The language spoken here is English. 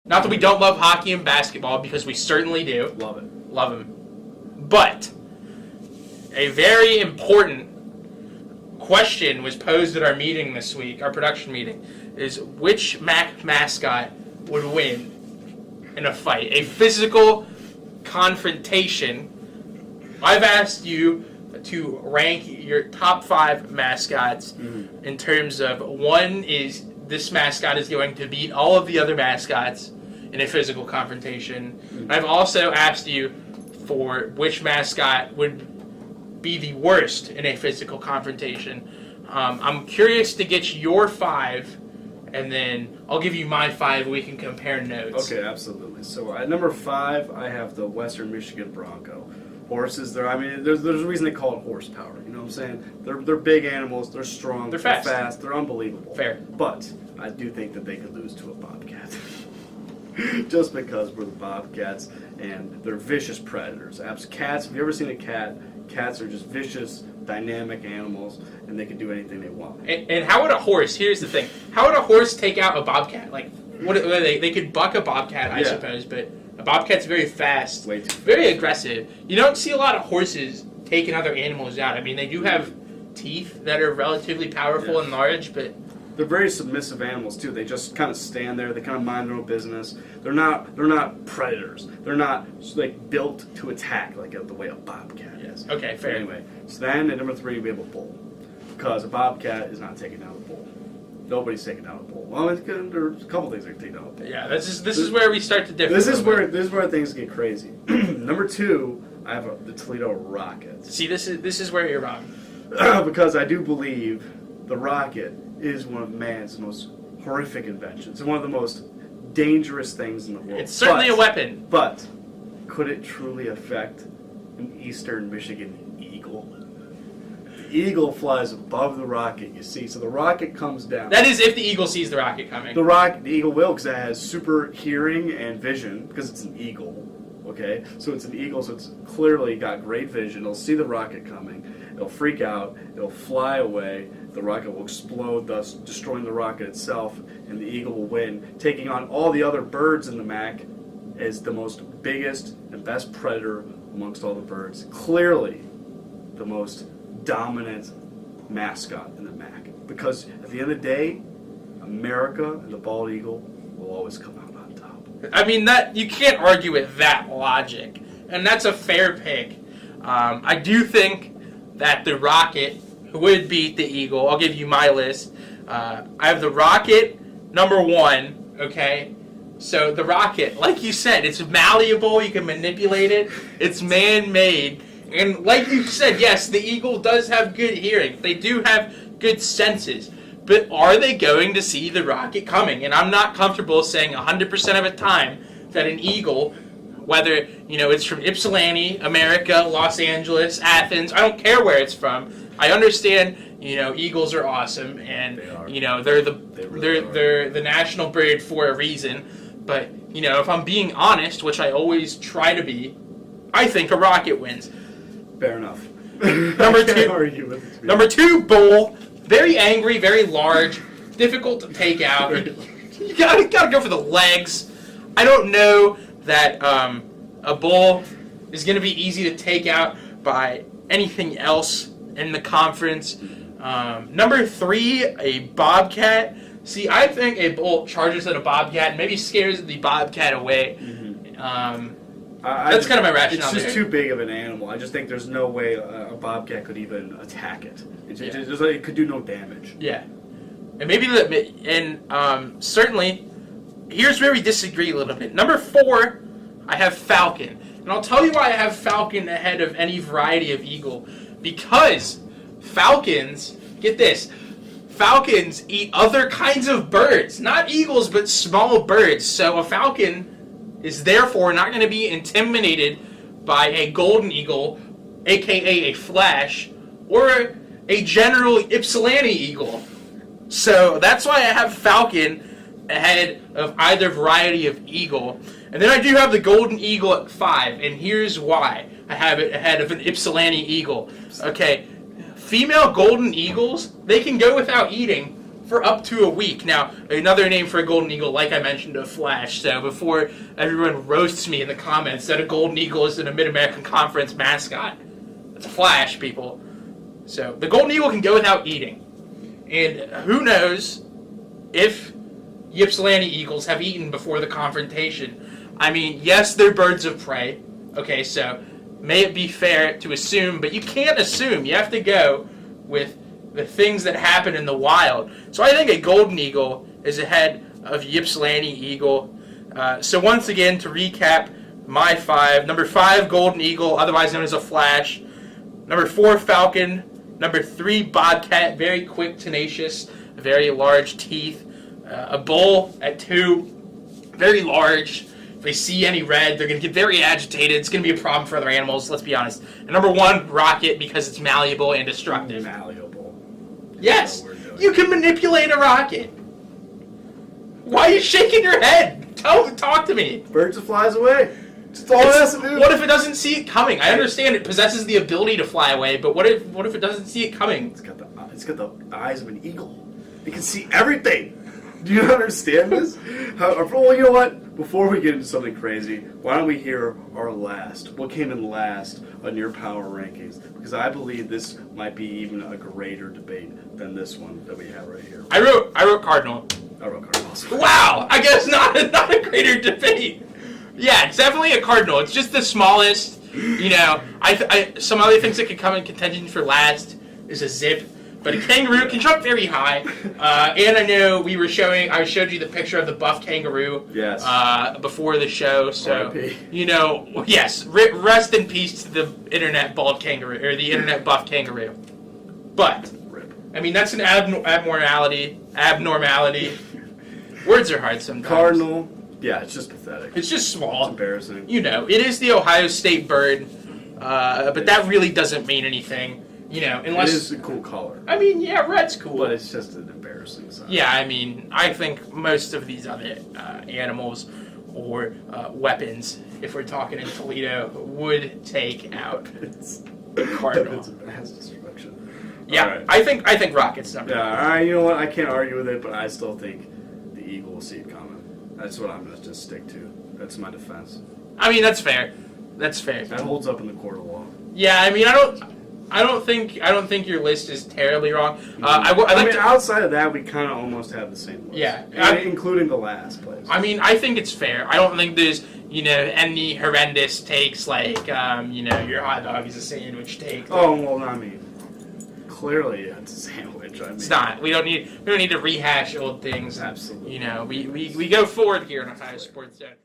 Not that we don't love hockey and basketball, because we certainly do. Love it. Love them. But a very important question was posed at our meeting this week, our production meeting, is which mascot would win in a fight? A physical confrontation. I've asked you to rank your top 5 mascots in terms of, one is this mascot is going to beat all of the other mascots in a physical confrontation. And I've also asked you for which mascot would be the worst in a physical confrontation. I'm curious to get your 5, and then I'll give you my 5 and we can compare notes. Okay, absolutely. So at number 5, I have the Western Michigan Bronco. Horses, there's a reason they call it horsepower. You know what I'm saying? They're big animals. They're strong. They're fast. They're unbelievable. Fair. But I do think that they could lose to a bobcat. Just because we're the bobcats and they're vicious predators. Cats, have you ever seen a cat? Cats are just vicious, dynamic animals, and they can do anything they want. And how would a horse? Here's the thing: how would a horse take out a bobcat? Like, what they could buck a bobcat, I suppose, but a bobcat's very fast, way too fast. Very aggressive. You don't see a lot of horses taking other animals out. I mean, they do have teeth that are relatively powerful and large, but they're very submissive animals too. They just kind of stand there. They kind of mind their own business. They're not predators. They're not like built to attack like the way a bobcat is. Okay, fair. Anyway, so then at number 3 we have a bull, because a bobcat is not taking down a bull. Nobody's taking down a bull. Well, there's a couple things that can take down a bull. Yeah, this is where we start to differ. This is where things get crazy. Number 2, I have the Toledo Rocket. See, this is where you're wrong. Because I do believe the rocket is one of man's most horrific inventions and one of the most dangerous things in the world. It's certainly a weapon. But could it truly affect an Eastern Michigan eagle? The eagle flies above the rocket, you see. So the rocket comes down. That is if the eagle sees the rocket coming. The eagle will, because it has super hearing and vision, because it's an eagle. Okay, so it's an eagle, so it's clearly got great vision. It'll see the rocket coming. It'll freak out. It'll fly away. The rocket will explode, thus destroying the rocket itself, and the eagle will win, taking on all the other birds in the MAC as the most biggest and best predator amongst all the birds. Clearly, the most dominant mascot in the MAC. Because at the end of the day, America and the bald eagle will always come out on top. I mean, that you can't argue with that logic, and that's a fair pick. I do think that the rocket would beat the eagle. I'll give you my list. I have the rocket number 1. Okay, so the rocket, like you said, it's malleable. You can manipulate it. It's man-made, and like you said, yes, the eagle does have good hearing. They do have good senses. But are they going to see the rocket coming? And I'm not comfortable saying 100% of the time that an eagle, whether it's from Ypsilanti, America, Los Angeles, Athens, I don't care where it's from. I understand, eagles are awesome, and they're the national bird for a reason. But if I'm being honest, which I always try to be, I think a rocket wins. Fair enough. Number 2, bull. Very angry, very large, difficult to take out. You gotta go for the legs. I don't know that a bull is going to be easy to take out by anything else in the conference. Number 3, a bobcat. See, I think a bull charges at a bobcat and maybe scares the bobcat away. That's kind of my rationale. It's just too big of an animal. I just think there's no way a bobcat could even attack it. It could do no damage. Yeah, and maybe certainly, here's where we disagree a little bit. Number 4, I have falcon, and I'll tell you why I have falcon ahead of any variety of eagle. Because falcons, get this, falcons eat other kinds of birds, not eagles, but small birds. So a falcon is therefore not going to be intimidated by a golden eagle, aka a flash, or a general Ypsilanti eagle. So that's why I have falcon ahead of either variety of eagle. And then I do have the golden eagle at 5, and here's why I have it ahead of an Ypsilanti eagle. Okay, female golden eagles, they can go without eating for up to a week. Now, another name for a golden eagle, like I mentioned, a flash. So before everyone roasts me in the comments that a golden eagle isn't a Mid-American Conference mascot, it's a flash, people. So the golden eagle can go without eating. And who knows if Ypsilanti eagles have eaten before the confrontation. I mean, yes, they're birds of prey. Okay, so may it be fair to assume, but you can't assume. You have to go with the things that happen in the wild. So I think a golden eagle is ahead of Ypsilanti eagle. So once again, to recap my 5, number 5, golden eagle, otherwise known as a flash. Number 4, falcon. Number 3, bobcat, very quick, tenacious, very large teeth. A bull at 2, very large. If they see any red, they're going to get very agitated. It's going to be a problem for other animals, let's be honest. And number 1, rocket, because it's malleable and destructive. Malleable. Yes, you can manipulate a rocket. Why are you shaking your head? Talk to me. Birds and flies away. That's all it has to do. What if it doesn't see it coming? I understand it possesses the ability to fly away, but what if it doesn't see it coming? It's got the eyes of an eagle. It can see everything. Do you understand this? Well, you know what? Before we get into something crazy, why don't we hear our last? What came in last on your power rankings? Because I believe this might be even a greater debate than this one that we have right here. I wrote cardinal. I wrote cardinals. Wow! I guess not a greater debate. Yeah, it's definitely a cardinal. It's just the smallest. You know, some other things that could come in contention for last is a zip. But a kangaroo can jump very high, and I know I showed you the picture of the buff kangaroo. Yes. Before the show, so R.I.P. you know, yes, rest in peace to the internet bald kangaroo or the internet buff kangaroo. But Rip. I mean, that's an abnormality. Words are hard sometimes. Cardinal. Yeah, it's just pathetic. It's just small. It's embarrassing. You know, it is the Ohio State bird, but that really doesn't mean anything. You know, unless... It is a cool color. I mean, yeah, red's cool. But it's just an embarrassing sign. Yeah, I mean, I think most of these other animals or weapons, if we're talking in Toledo, would take out cardinal. Weapons of mass destruction. Yeah, Right. I think rocket's number one. Yeah, all right, you know what? I can't argue with it, but I still think the eagle will see it coming. That's what I'm going to just stick to. That's my defense. I mean, that's fair. That's fair. That holds up in the court of law. Yeah, I mean, I don't think your list is terribly wrong. I mean, outside of that, we kind of almost have the same list. Yeah, including the last place. I mean, I think it's fair. I don't think there's any horrendous takes like your hot dog is a sandwich take. Oh well, I mean, clearly it's a sandwich. I mean, it's not. We don't need to rehash old things. Absolutely. We go forward here in Ohio Sports Zone.